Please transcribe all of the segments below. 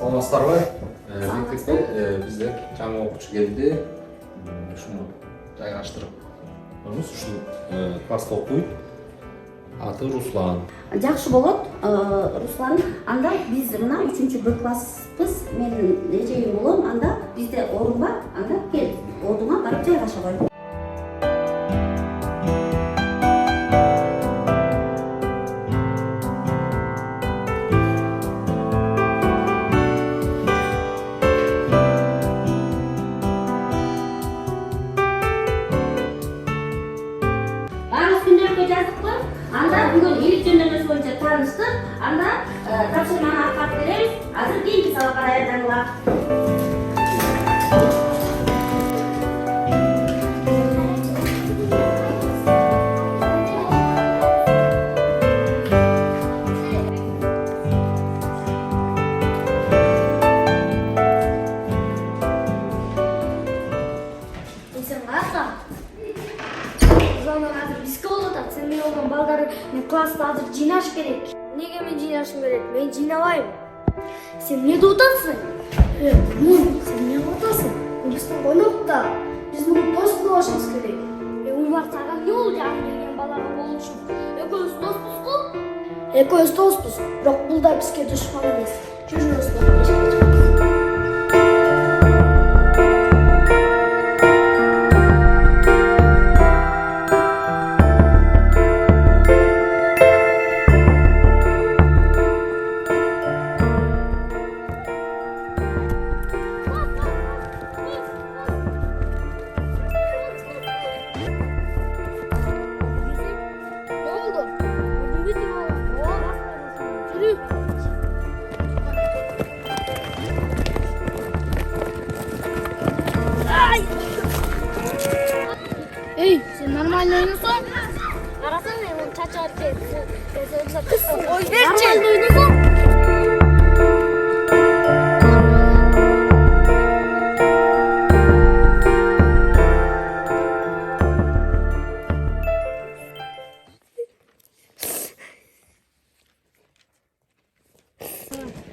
Саламатсыздарбы? Мектепте бизде жаңы окуучу келди. Ушуну жайгаштырып коебуз. Ушул класста окуйт. Аты Руслан. Жакшы болот, Руслан. Анда биз мына 3-Б класспыз. Менин эжегим болом. Анда бизде орун бар. Анда кел, ордуңа барып жайгаша кой. Анда бүгүн илик жөндөмөсү боюнча тааныштык. Анда тапшырманы аткарып беребиз. Азыр кийинки сабакка даярданыңлар. Класста азыр жыйнаш керек. Неге мен жыйнашым керек? Мен жыйнабайм. Сен эмне деп атасың? Сен эмне деп атасың? Биздин конокта. Биз бүгүн тост кылышыбыз керек. Улар сага эмне болду? Жаңы келген балага болушуп. Экөөбүз доспузго? Экөөбүз доспуз. Бирок бул да бизге душман эмес. Жүрүңүз. Эй, сен нормально ойносоң? Карасаң, мен чачар кет. Ой, берчи. Нормально ойносоң?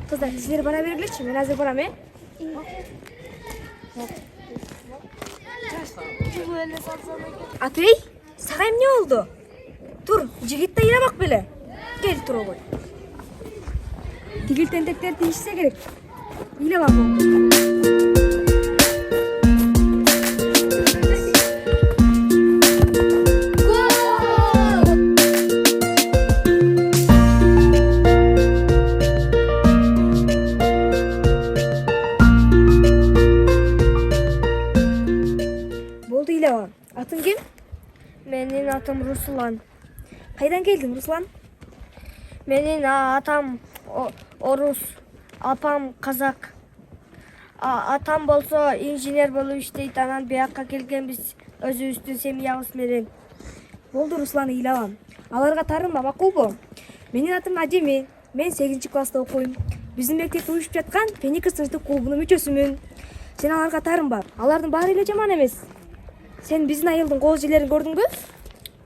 Kızlar, sizleri bana verebilirsin. Ben hazır baram, Atey, сага эмне болду? Тур, жигит да ыйрамак беле. Кел тура кой. Тигил тентектер тийишсе керек. Ыйламак болду. Болду ыйлабам. Атың ким? Менин атым Руслан. Кайдан келдиң, Руслан? Менин атам орус, апам казак. Атам болсо инженер болуп иштейт. Анан биякка келгенбиз өзүбүздүн семьябыз менен. Болду, Руслан, ыйлабам. Аларга тарынма, макулбу? Менин атым Адеми. Мен 8 класста окуйм. Биздин мектепте уюшуп жаткан Феникс сынчтык клубунун мүчөсүмүн. Сен аларга тарынба. Алардын баары эле жаман эмес. Сен биздин айылдын кооз жерлерин көрдүңбү?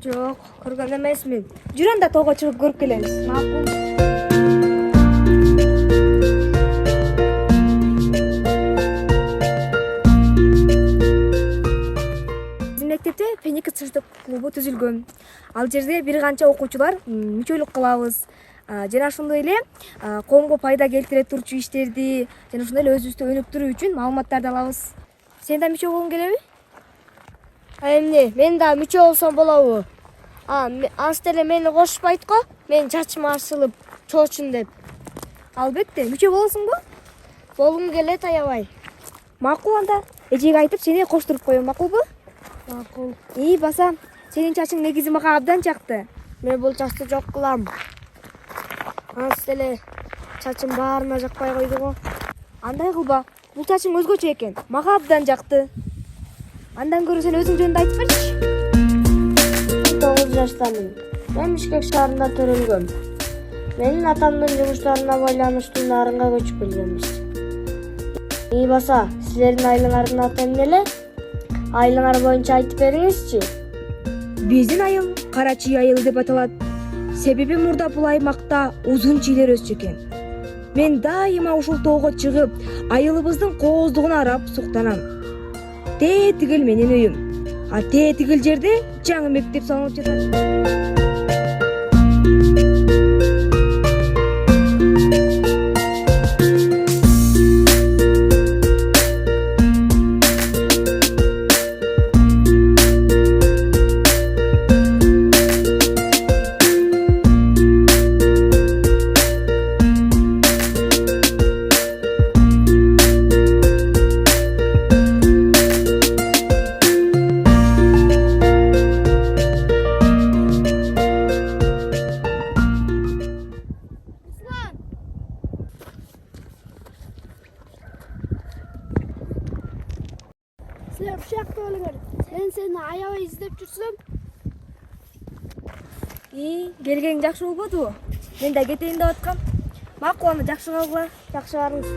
Жок, көргөн эмесмин. Жүр анда тоого чыгып көрүп келебиз. Макул. Биздин мектепте Феникс сынчтык клубу түзүлгөн. Ал жерде бир канча окуучулар мүчөлүк кылабыз. Жана ошондой эле коомго пайда келтире турчу иштерди, жана ошондой эле өзүбүздү өнүктүрүү үчүн маалыматтарды алабыз. Сен да мүчө болгуң келеби? Эмне, мен да мүчө болсом болобу? Ансы эле мени кошпойт го, мен чачым ашылып, чоочун деп. Албетте, мүчө болосуңбу? Болгум келет аябай. Макул, анда эжеге айтып сени коштуруп коем, макулбу? Макул. Баса, сенин чачың негизи мага абдан жакты. Мен бул чачты жок кылам. Ансы эле чачым баарына жакпай койду го. Андай кылба, бул чачың өзгөчө экен. Мага абдан жакты. Андан көрө сен өзүң жөнүндө айтып берчи. 9 жаштамын. Мен Бишкек шаарында төрөлгөм. Менин атамдын жумуштарына байланыштуу Нарынга көчүп келгенбиз. Баса, силердин айылыңардын аты эмне эле? Айылыңар боюнча айтып бериңизчи. Биздин айыл Кара Чүй айылы деп аталат. Себеби мурда бул аймакта узун чийлер өсчү экен. мен дайыма ушул тоого чыгып, айылыбыздын кооздугун арап суктанам. Тетигил менин үйүм. А тетигил жерде жаңы мектеп салынып жатат. Sizler uşakta olinglar. Sen seni аябай издеп жүрсөм. Келгениң жакшы болбодубу? Мен да кетейин деп аткам. Макул, аны жакшы кылгыла, жакшы барыңыз.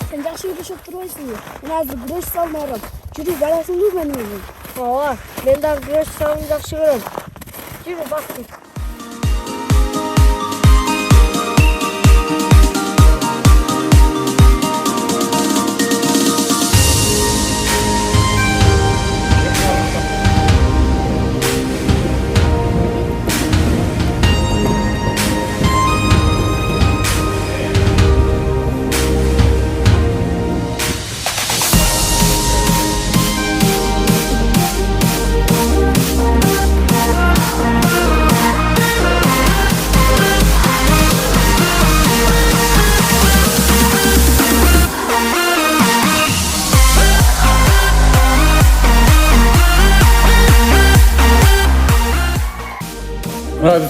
Sen жакшы үйлөшүп турбайсыңбы? Мен азыр күрөш салып барам. Жүрүп барасыңбы менин менен? Ооба, мен дагы күрөш салууну жакшы көрөм. Жүрү бактым.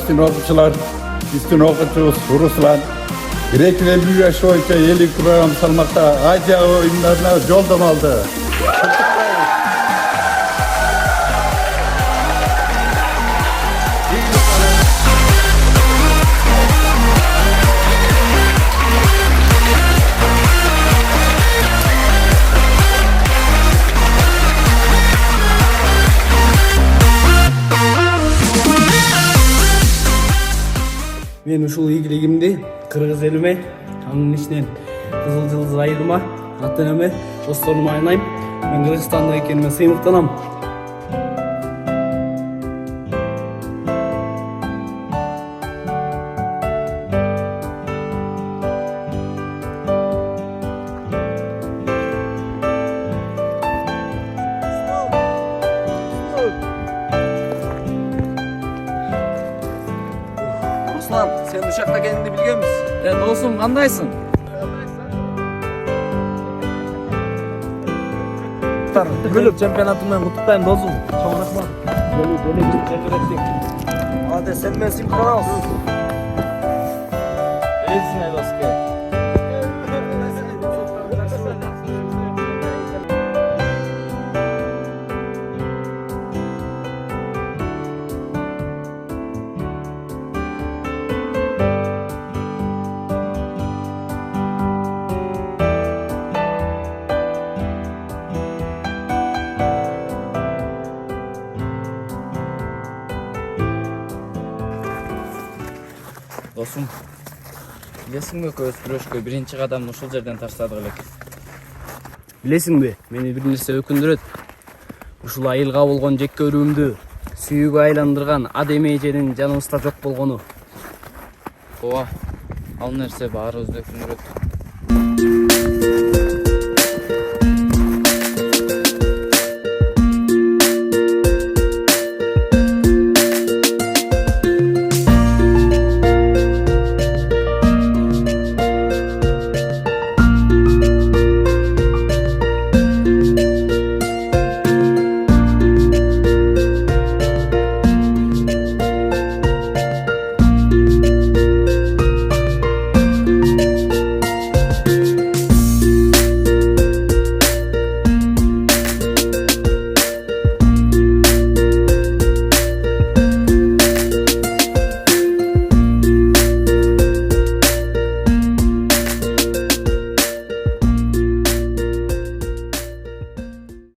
Üstün okuyucular, üstün okuyucumuz Ruslan. Grek ve Büyük Yaş boyunca yenilik program salmakta Azya oyunlarına yolda aldı. Мен ушул ийгилигимди кыргыз элиме, анын ичинен Кызыл Жылдыз айылыма, ата энеме, досторума арнайм. Мен Кыргызстанда экениме сыймыктанам. Ruslan, sen uşakta kendini bilgen misin? Dostum, kandaysın? Gülüp çempionatımdan kutuktayım dostum. Çok rahmat. Hadi sen ben simkanalsın. İyisin Aybaskı. Досум, билесиңби экөөбүз күрөшкө биринчи кадамды ушул жерден таштадык элек. Билесиңби, мени бир нерсе өкүндүрөт. Ушул айылга болгон жек көрүүмдү сүйүүгө айландырган адемий эженин жаныбызда жок болгону. Ооба, ал нерсе баарыбызды өкүндүрөт.